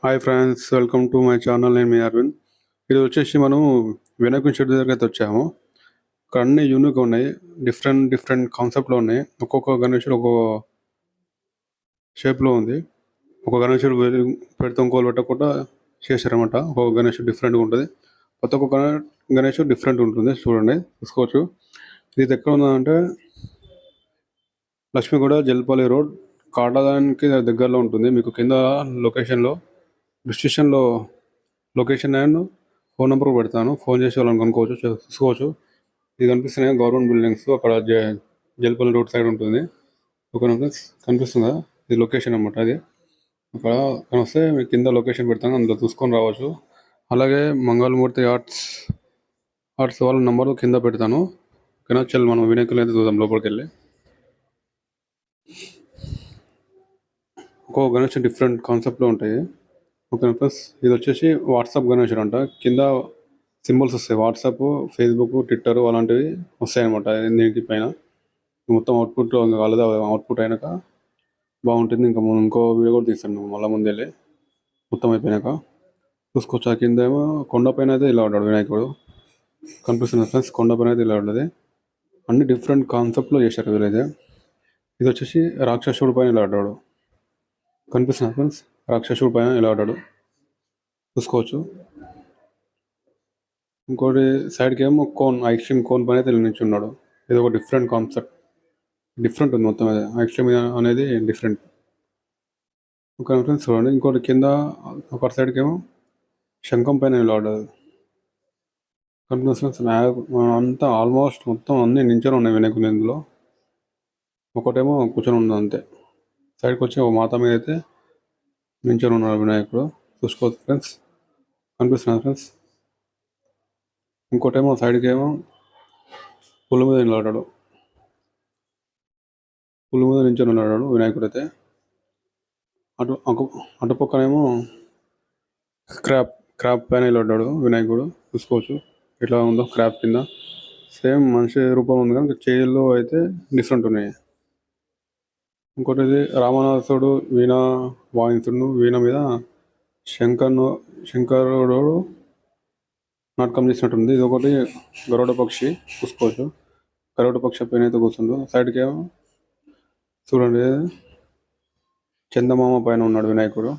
Hi friends, welcome to my channel. నేను మీ అరవింద్. ఇది వచ్చేసి మనం వినాయకుని చెట్టు దగ్గరికి అయితే వచ్చాము. ఇక్కడ అన్ని యూనిక్ ఉన్నాయి. డిఫరెంట్ డిఫరెంట్ కాన్సెప్ట్లో ఉన్నాయి. ఒక్కొక్క గణేశుడు ఒక్కొక్క షేప్లో ఉంది. ఒక గణేశుడు పెడితే ఇంకోలు పెట్టకుండా చేశారనమాట. ఒక్కొక్క గణేశుడు డిఫరెంట్గా ఉంటుంది. ప్రతి ఒక్క గణేశుడు డిఫరెంట్ ఉంటుంది. చూడండి, చూసుకోవచ్చు. ఇది ఎక్కడ ఉందంటే లక్ష్మీగూడ జల్పల్లి రోడ్, కాటాదానికి దగ్గరలో ఉంటుంది. మీకు కింద లొకేషన్లో డిస్క్రిప్షన్లో లొకేషన్ అండ్ ఫోన్ నెంబర్ పెడతాను. ఫోన్ చేసి వాళ్ళని కనుక్కోవచ్చు, చూసుకోవచ్చు. ఇది కనిపిస్తున్నాయి గవర్నమెంట్ బిల్డింగ్స్. అక్కడ జల్పల్లి రోడ్ సైడ్ ఉంటుంది. ఓకేనా ఫ్రెండ్స్, కనిపిస్తుందా? ఇది లొకేషన్ అన్నమాట. అది అక్కడ వస్తే మీకు కింద లొకేషన్ పెడతాను, అందులో చూసుకొని రావచ్చు. అలాగే మంగళమూర్తి ఆర్ట్స్ వాళ్ళ నెంబర్ కింద పెడతాను. ఓకేనా, చల్ మనం వినాయకులు అయితే చూద్దాం లోపలికి వెళ్ళి. ఒక్కో గణేష్ డిఫరెంట్ కాన్సెప్ట్లో ఉంటాయి. ఓకేనా ప్లస్ ఇది వచ్చేసి వాట్సాప్ గణేశుడు అంట. కింద సింబల్స్ వస్తాయి, వాట్సాప్, ఫేస్బుక్, ట్విట్టర్ అలాంటివి వస్తాయి అనమాట. దీనికి పైన మొత్తం అవుట్పుట్ వాళ్ళది అవుట్పుట్ అయినాక బాగుంటుంది. ఇంకా ఇంకో వీడియో కూడా తీస్తాను మళ్ళీ ముందెళ్ళి మొత్తం అయిపోయినాక చూసుకోవచ్చు. ఆ కింద ఏమో కొండపైన అయితే ఇలా ఉంటాడు వినాయకుడు. కనిపిస్తుంది ఫ్రెండ్స్, కొండపైన అయితే ఇలా ఉంటుంది. అన్ని డిఫరెంట్ కాన్సెప్ట్లో చేశారు వీళ్ళైతే. ఇది వచ్చేసి రాక్షసుడి పైన ఇలా ఆడాడు. కనిపిస్తుంది ఫ్రెండ్స్, రాక్షసుడి పైన ఇలా ఆడాడు, చూసుకోవచ్చు. ఇంకోటి సైడ్కి ఏమో కోన్, ఐస్క్రీమ్ కోన్ పైన అయితే నిల్చున్నాడు. ఇది ఒక డిఫరెంట్ కాన్సెప్ట్, డిఫరెంట్ ఉంది మొత్తం. అది ఐస్క్రీమ్ అనేది డిఫరెంట్. ఒక ఫ్రెండ్స్ చూడండి. ఇంకోటి కింద ఒక సైడ్కి ఏమో శంఖం పైన నిలబడ్డది. కనిపిస్తుంది. అంతా ఆల్మోస్ట్ మొత్తం అన్నీ నించొని ఉన్నాయి వినాయకుని. ఇందులో ఒకటేమో కూర్చొని ఉంది అంతే. సైడ్కి వచ్చి ఒక మాత మీద అయితే నించొని ఉన్నాడు వినాయకుడు, చూసుకోవచ్చు ఫ్రెండ్స్. కనిపిస్తున్నాడు ఫ్రెండ్స్. ఇంకోటేమో సైడ్కి ఏమో పుల్ల మీద నిలబడ్డాడు, పుల్ల మీద నించొని ఉన్నాడు వినాయకుడు అయితే. అటుపక్కనేమో క్రాప్ పైన నిలబడ్డాడు వినాయకుడు, చూసుకోవచ్చు. ఎట్లా ఉందో క్రాప్ కింద సేమ్ మనిషి రూపం ఉంది, కానీ చేతుల్లో అయితే డిఫరెంట్ ఉన్నాయి. ఇంకోటి రామనాథుడు వీణ వాయించుడు, వీణ మీద శంకరుడు నాటకం చేసినట్టుంది. ఇది ఒకటి గరుడ పక్షి, చూసుకోవచ్చు. గరుడ పక్షి పైన అయితే కూర్చుండు. సైడ్కి ఏమో చూడండి చందమామ పైన ఉన్నాడు వినాయకుడు,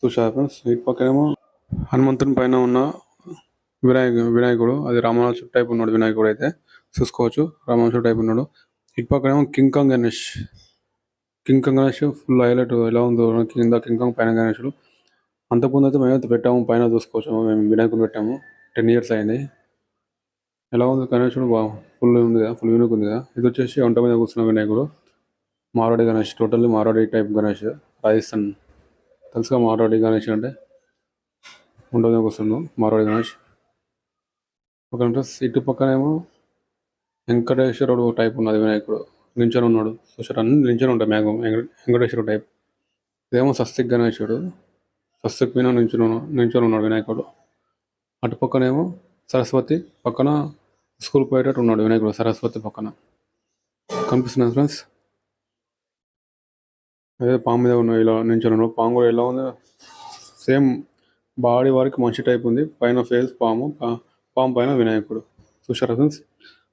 చూసారు. ఇటు పక్కనేమో హనుమంతుని పైన ఉన్న వినాయకుడు, అది రామనాథుడు టైప్ ఉన్నాడు వినాయకుడు అయితే, చూసుకోవచ్చు. రామనాథుడు టైప్ ఉన్నాడు. ఇటు పక్కనేమో king Kong Ganesh full highlight. ఎలా ఉందో కింద కింగ్ కాంగ్, పైన గణేశుడు. అంతకుముందు అయితే మేమైతే పెట్టాము పైన, చూసుకోవచ్చు. మేము వినాయకుడు పెట్టాము, 10 years అయింది. ఎలా ఉంది గణేశుడు? ఫుల్ ఉంది కదా, ఫుల్ యూనిక్ ఉంది కదా. ఇది వచ్చేసి వంట మీద కూర్చున్న వినాయకుడు, మార్వాడి గణేష్, టోటల్లీ మార్వాడి టైప్ గణేష్. రాజస్థాన్ తెలుసుగా మార్వాడి గణేష్ అంటే. వంట మీద కూర్చున్నాడు మార్వాడి గణేష్. ఒక ఇటు పక్కనేమో వెంకటేశ్వరుడు టైప్ ఉన్నది వినాయకుడు, నించొని ఉన్నాడు. చూసారు, అన్ని నించొని ఉంటాయి మ్యాక్సిమం వెంకటేశ్వరుడు టైప్. ఇదేమో స్వస్తిక్ గణేశుడు, స్వస్తిక్ మీద నించొని ఉన్నాడు వినాయకుడు. అటు పక్కనేమో సరస్వతి పక్కన స్కూల్ పోయేటట్టు ఉన్నాడు వినాయకుడు, సరస్వతి పక్కన. కనిపిస్తున్నాయి ఫ్రెండ్స్. అదే పాము మీద ఉన్న ఇలా నించొని ఉన్నాడు. పాము కూడా ఎలా ఉంది, సేమ్ బాడీ వరకు మనిషి టైప్ ఉంది. పైన ఫేస్ పాము పైన వినాయకుడు, చూసారా ఫ్రెండ్స్.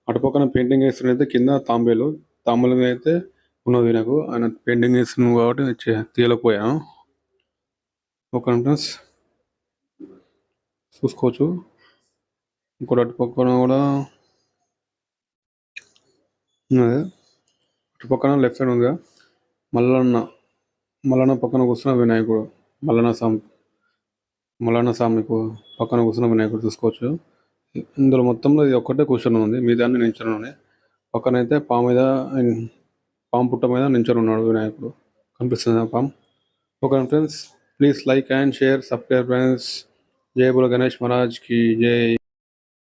అటు పక్కన పెయింటింగ్ వేస్తున్నైతే కింద తాంబేలు మీద అయితే ఉన్నది వినాయకుడు. ఆయన పెయింటింగ్ వేస్తున్నాడు కాబట్టి తీయలేకపోయాను. ఓకే ఫ్రెండ్స్, చూసుకోవచ్చు. ఇంకోటి అటు పక్కన కూడా ఉన్నది. అటు పక్కన లెఫ్ట్ సైడ్ ఉందిగా మల్లన్న పక్కన కూర్చున్న వినాయకుడు, మల్లన్న స్వామి పక్కన కూర్చున్న వినాయకుడు, చూసుకోవచ్చు. ఇందులో మొత్తంలో ఇది ఒక్కటే కూర్చొని ఉంది, మీ దాన్ని నించొని ఉంది. పక్కన అయితే పాము పుట్ట మీద నించొని ఉన్నాడు వినాయకుడు, కనిపిస్తుంది ఆ పాము. Okay friends, please like and share, subscribe friends. జై బోలో గణేష్ మహారాజ్ కి జై.